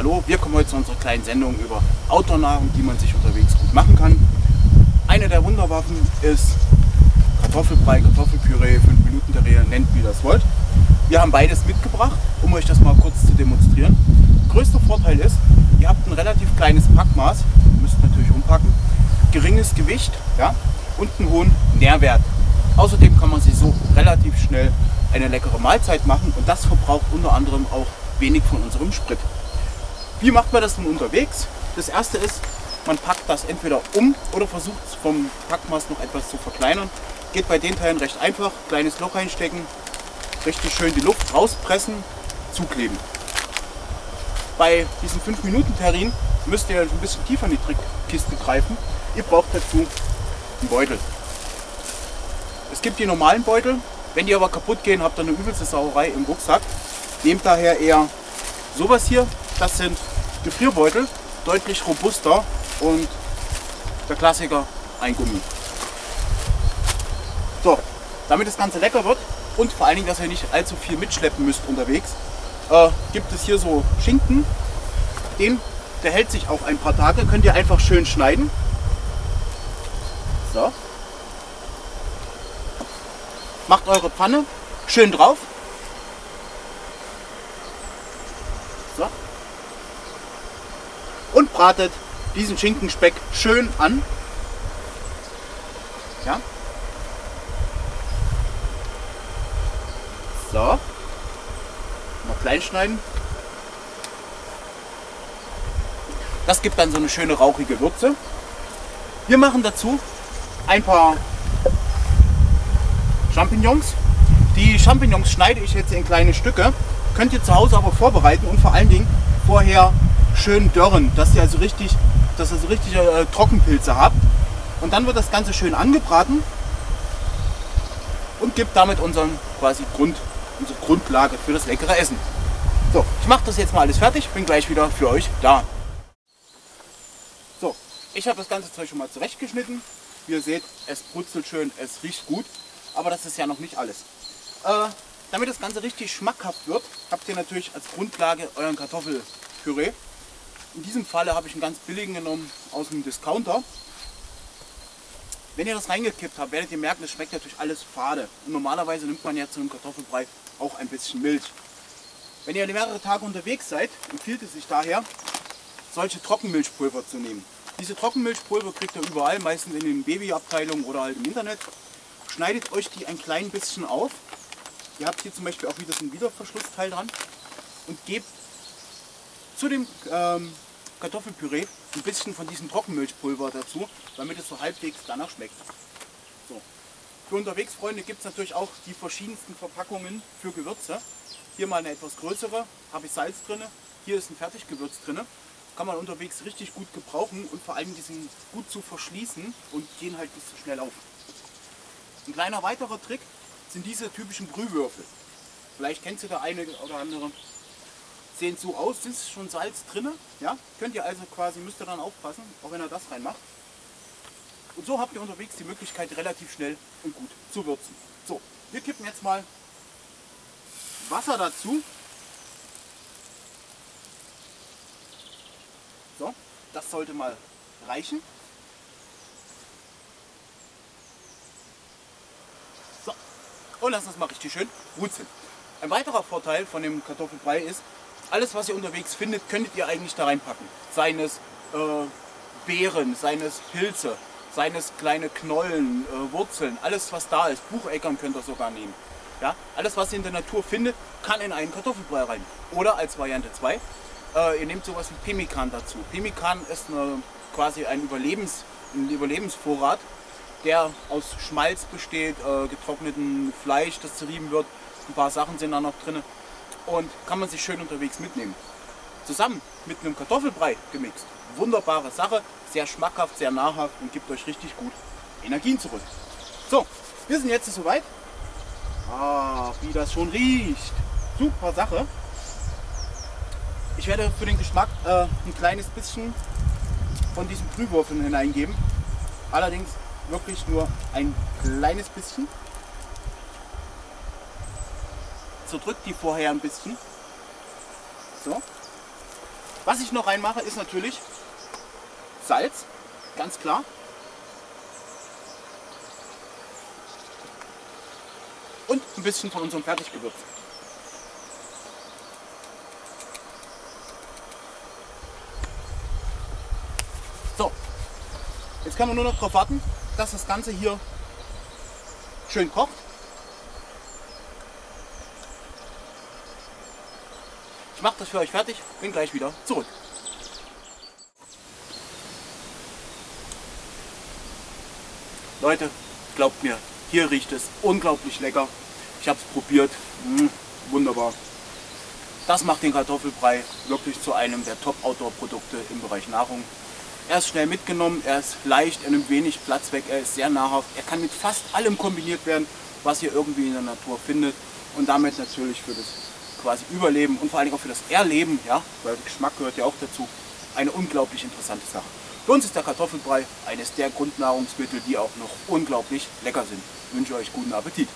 hallo, wir kommen heute zu unserer kleinen Sendung über Outdoor-Nahrung, die man sich unterwegs gut machen kann. Eine der Wunderwaffen ist Kartoffelbrei, Kartoffelpüree, 5-Minuten-Terrier, nennt wie ihr das wollt. Wir haben beides mitgebracht, um euch das mal kurz zu demonstrieren. Größter Vorteil ist, ihr habt ein relativ kleines Packmaß, müsst natürlich umpacken, geringes Gewicht, ja, und einen hohen Nährwert. Außerdem kann man sich so relativ schnell eine leckere Mahlzeit machen und das verbraucht unter anderem auch wenig von unserem Sprit. Wie macht man das nun unterwegs? Das erste ist, man packt das entweder um oder versucht es vom Packmaß noch etwas zu verkleinern. Geht bei den Teilen recht einfach, kleines Loch reinstecken, richtig schön die Luft rauspressen, zukleben. Bei diesen 5-Minuten-Terrinen müsst ihr ein bisschen tiefer in die Trickkiste greifen. Ihr braucht dazu einen Beutel. Es gibt die normalen Beutel, wenn die aber kaputt gehen, habt ihr eine übelste Sauerei im Rucksack. Nehmt daher eher sowas hier, das sind Gefrierbeutel, deutlich robuster und der Klassiker, ein Gummi. So, damit das Ganze lecker wird und vor allen Dingen, dass ihr nicht allzu viel mitschleppen müsst unterwegs, gibt es hier so Schinken, der hält sich auch ein paar Tage, könnt ihr einfach schön schneiden. So. Macht eure Pfanne schön drauf. So. Und bratet diesen Schinkenspeck schön an. Ja. So. Mal klein schneiden. Das gibt dann so eine schöne rauchige Würze. Wir machen dazu ein paar Champignons. Die Champignons schneide ich jetzt in kleine Stücke. Könnt ihr zu Hause aber vorbereiten und vor allen Dingen vorher schön dörren, dass ihr also richtig Trockenpilze habt. Und dann wird das Ganze schön angebraten und gibt damit unsere Grundlage für das leckere Essen. So, ich mache das jetzt mal alles fertig, bin gleich wieder für euch da. So, ich habe das ganze Zeug schon mal zurechtgeschnitten. Wie ihr seht, es brutzelt schön, es riecht gut. Aber das ist ja noch nicht alles. Damit das Ganze richtig schmackhaft wird, habt ihr natürlich als Grundlage euren Kartoffelpüree. In diesem Falle habe ich einen ganz billigen genommen aus dem Discounter. Wenn ihr das reingekippt habt, werdet ihr merken, es schmeckt natürlich alles fade. Und normalerweise nimmt man ja zu einem Kartoffelbrei auch ein bisschen Milch. Wenn ihr mehrere Tage unterwegs seid, empfiehlt es sich daher, solche Trockenmilchpulver zu nehmen. Diese Trockenmilchpulver kriegt ihr überall, meistens in den Babyabteilungen oder halt im Internet. Schneidet euch die ein klein bisschen auf. Ihr habt hier zum Beispiel auch wieder so ein Wiederverschlussteil dran. Und gebt zu dem Kartoffelpüree ein bisschen von diesem Trockenmilchpulver dazu, damit es so halbwegs danach schmeckt. So. Für unterwegs, Freunde, gibt es natürlich auch die verschiedensten Verpackungen für Gewürze. Hier mal eine etwas größere, habe ich Salz drin. Hier ist ein Fertiggewürz drin. Kann man unterwegs richtig gut gebrauchen und vor allem die sind gut zu verschließen und gehen halt nicht so schnell auf. Ein kleiner weiterer Trick sind diese typischen Brühwürfel. Vielleicht kennt ihr der eine oder andere. Sehen so aus, ist schon Salz drin. Ja? Könnt ihr also müsst ihr dann aufpassen, auch wenn ihr das reinmacht. Und so habt ihr unterwegs die Möglichkeit, relativ schnell und gut zu würzen. So, wir kippen jetzt mal Wasser dazu. So, das sollte mal reichen. So, und lassen wir es mal richtig schön brutzeln. Ein weiterer Vorteil von dem Kartoffelbrei ist, alles was ihr unterwegs findet, könntet ihr eigentlich da reinpacken. Seien es Beeren, seien es Pilze, seien es kleine Knollen, Wurzeln, alles was da ist. Bucheckern könnt ihr sogar nehmen. Ja? Alles was ihr in der Natur findet, kann in einen Kartoffelbrei rein. Oder als Variante 2, ihr nehmt sowas wie Pemmikan dazu. Pemmikan ist quasi ein Überlebensvorrat, der aus Schmalz besteht, getrocknetem Fleisch, das zerrieben wird. Ein paar Sachen sind da noch drin und kann man sich schön unterwegs mitnehmen. Zusammen mit einem Kartoffelbrei gemixt. Wunderbare Sache, sehr schmackhaft, sehr nahrhaft und gibt euch richtig gut Energien zurück. So, wir sind jetzt soweit. Ah, wie das schon riecht. Super Sache. Ich werde für den Geschmack ein kleines bisschen von diesen Brühwürfeln hineingeben. Allerdings wirklich nur ein kleines bisschen. Zerdrückt die vorher ein bisschen. So. Was ich noch reinmache, ist natürlich Salz, ganz klar. Und ein bisschen von unserem Fertiggewürz. So, jetzt kann man nur noch darauf warten, dass das Ganze hier schön kocht. Ich mache das für euch fertig, bin gleich wieder zurück. Leute, glaubt mir, hier riecht es unglaublich lecker. Ich habe es probiert, wunderbar. Das macht den Kartoffelbrei wirklich zu einem der Top-Outdoor-Produkte im Bereich Nahrung. Er ist schnell mitgenommen, er ist leicht, er nimmt wenig Platz weg, er ist sehr nahrhaft. Er kann mit fast allem kombiniert werden, was ihr irgendwie in der Natur findet. Und damit natürlich für das quasi Überleben und vor allem auch für das Erleben, ja, weil Geschmack gehört ja auch dazu, eine unglaublich interessante Sache. Für uns ist der Kartoffelbrei eines der Grundnahrungsmittel, die auch noch unglaublich lecker sind. Ich wünsche euch guten Appetit.